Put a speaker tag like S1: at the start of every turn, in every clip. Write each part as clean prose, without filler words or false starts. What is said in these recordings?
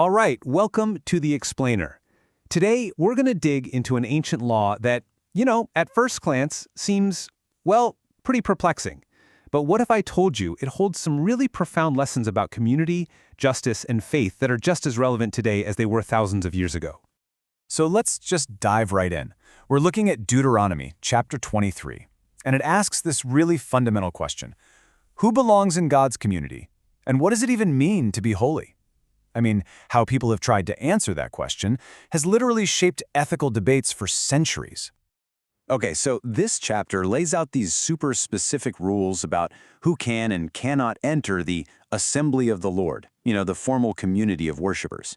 S1: All right, welcome to The Explainer. Today, we're going to dig into an ancient law that, at first glance seems, pretty perplexing. But what if I told you it holds some really profound lessons about community, justice, and faith that are just as relevant today as they were thousands of years ago?
S2: So let's just dive right in. We're looking at Deuteronomy chapter 23, and it asks this really fundamental question. Who belongs in God's community? And what does it even mean to be holy? How people have tried to answer that question has literally shaped ethical debates for centuries. Okay, so this chapter lays out these super specific rules about who can and cannot enter the assembly of the Lord, the formal community of worshipers.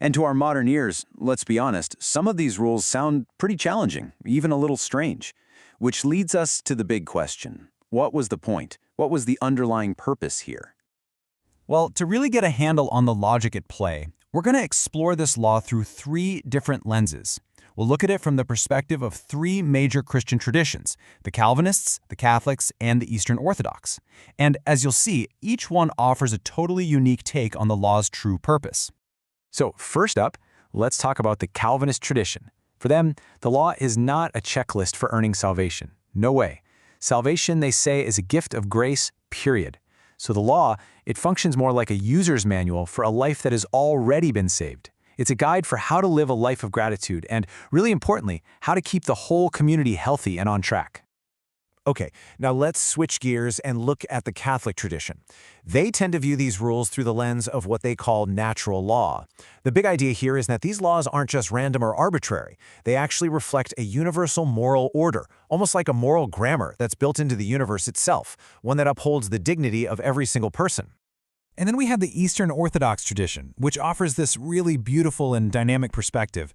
S2: And to our modern ears, let's be honest, some of these rules sound pretty challenging, even a little strange, which leads us to the big question. What was the point? What was the underlying purpose here?
S3: Well, to really get a handle on the logic at play, we're going to explore this law through three different lenses. We'll look at it from the perspective of three major Christian traditions: the Calvinists, the Catholics, and the Eastern Orthodox. And as you'll see, each one offers a totally unique take on the law's true purpose.
S2: So first up, let's talk about the Calvinist tradition. For them, the law is not a checklist for earning salvation. No way. Salvation, they say, is a gift of grace, period. So the law, it functions more like a user's manual for a life that has already been saved. It's a guide for how to live a life of gratitude and, really importantly, how to keep the whole community healthy and on track.
S4: Okay, now let's switch gears and look at the Catholic tradition. They tend to view these rules through the lens of what they call natural law. The big idea here is that these laws aren't just random or arbitrary. They actually reflect a universal moral order, almost like a moral grammar that's built into the universe itself, one that upholds the dignity of every single person.
S3: And then we have the Eastern Orthodox tradition, which offers this really beautiful and dynamic perspective.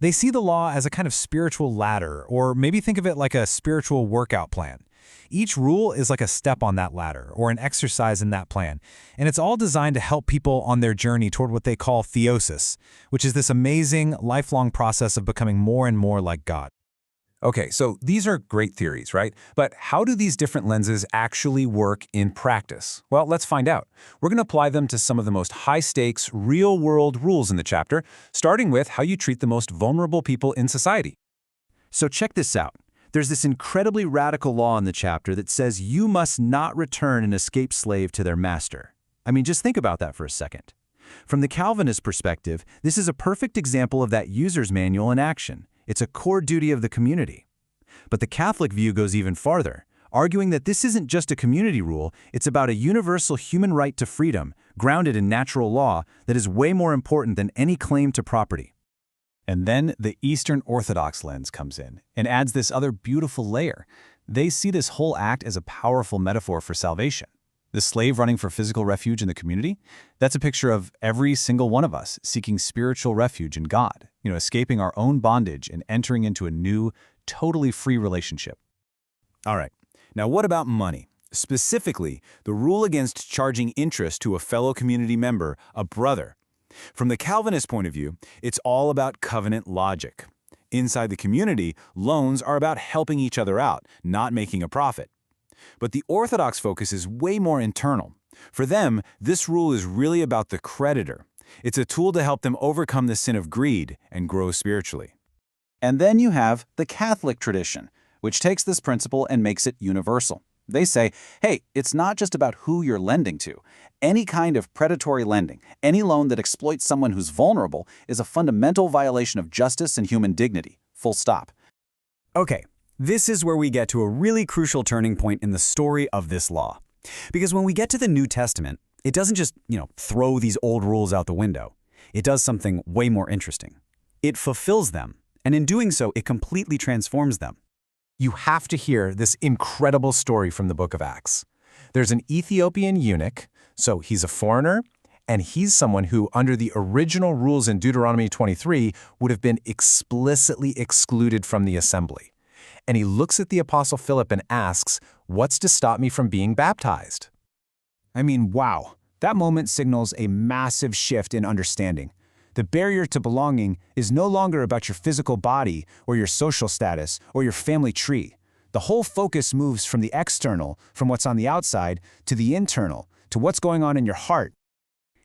S3: They see the law as a kind of spiritual ladder, or maybe think of it like a spiritual workout plan. Each rule is like a step on that ladder, or an exercise in that plan, and it's all designed to help people on their journey toward what they call theosis, which is this amazing, lifelong process of becoming more and more like God.
S2: Okay, so these are great theories, right? But how do these different lenses actually work in practice? Well, let's find out. We're going to apply them to some of the most high-stakes, real-world rules in the chapter, starting with how you treat the most vulnerable people in society.
S1: So check this out. There's this incredibly radical law in the chapter that says you must not return an escaped slave to their master. Just think about that for a second. From the Calvinist perspective, this is a perfect example of that user's manual in action. It's a core duty of the community. But the Catholic view goes even farther, arguing that this isn't just a community rule, it's about a universal human right to freedom, grounded in natural law, that is way more important than any claim to property.
S3: And then the Eastern Orthodox lens comes in and adds this other beautiful layer. They see this whole act as a powerful metaphor for salvation. The slave running for physical refuge in the community, that's a picture of every single one of us seeking spiritual refuge in God, escaping our own bondage and entering into a new, totally free relationship.
S2: All right, now what about money? Specifically, the rule against charging interest to a fellow community member, a brother. From the Calvinist point of view, it's all about covenant logic. Inside the community, loans are about helping each other out, not making a profit. But the Orthodox focus is way more internal. For them, this rule is really about the creditor. It's a tool to help them overcome the sin of greed and grow spiritually.
S3: And then you have the Catholic tradition, which takes this principle and makes it universal. They say, hey, it's not just about who you're lending to. Any kind of predatory lending, any loan that exploits someone who's vulnerable, is a fundamental violation of justice and human dignity. Full stop.
S5: Okay, this is where we get to a really crucial turning point in the story of this law. Because when we get to the New Testament, it doesn't just, throw these old rules out the window. It does something way more interesting. It fulfills them, and in doing so, it completely transforms them.
S4: You have to hear this incredible story from the book of Acts. There's an Ethiopian eunuch, so he's a foreigner, and he's someone who, under the original rules in Deuteronomy 23, would have been explicitly excluded from the assembly. And he looks at the Apostle Philip and asks, "What's to stop me from being baptized?"
S1: Wow. That moment signals a massive shift in understanding. The barrier to belonging is no longer about your physical body or your social status or your family tree. The whole focus moves from the external, from what's on the outside, to the internal, to what's going on in your heart.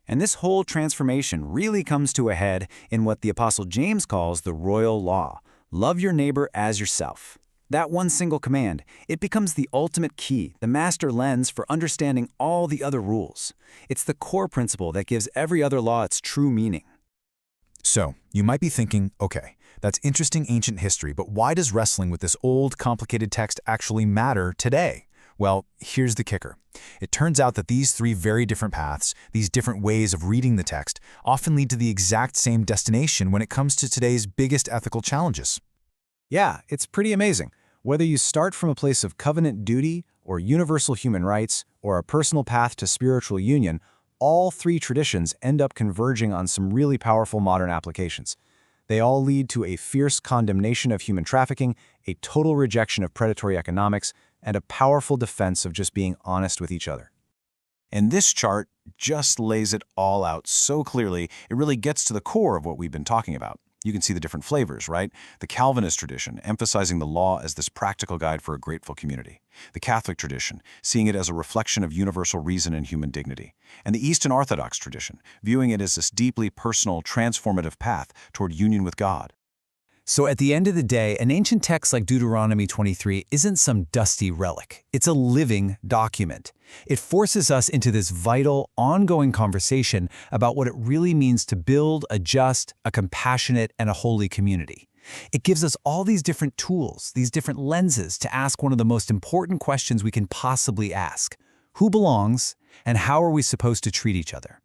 S5: And this whole transformation really comes to a head in what the Apostle James calls the royal law. Love your neighbor as yourself. That one single command, it becomes the ultimate key, the master lens for understanding all the other rules. It's the core principle that gives every other law its true meaning.
S2: So, you might be thinking, okay, that's interesting ancient history, but why does wrestling with this old, complicated text actually matter today? Well, here's the kicker. It turns out that these three very different paths, these different ways of reading the text, often lead to the exact same destination when it comes to today's biggest ethical challenges.
S4: Yeah, it's pretty amazing. Whether you start from a place of covenant duty or universal human rights or a personal path to spiritual union, all three traditions end up converging on some really powerful modern applications. They all lead to a fierce condemnation of human trafficking, a total rejection of predatory economics, and a powerful defense of just being honest with each other.
S2: And this chart just lays it all out so clearly, it really gets to the core of what we've been talking about. You can see the different flavors, right? The Calvinist tradition, emphasizing the law as this practical guide for a grateful community. The Catholic tradition, seeing it as a reflection of universal reason and human dignity. And the Eastern Orthodox tradition, viewing it as this deeply personal, transformative path toward union with God.
S1: So at the end of the day, an ancient text like Deuteronomy 23 isn't some dusty relic. It's a living document. It forces us into this vital, ongoing conversation about what it really means to build a just, a compassionate, and a holy community. It gives us all these different tools, these different lenses to ask one of the most important questions we can possibly ask. Who belongs, and how are we supposed to treat each other?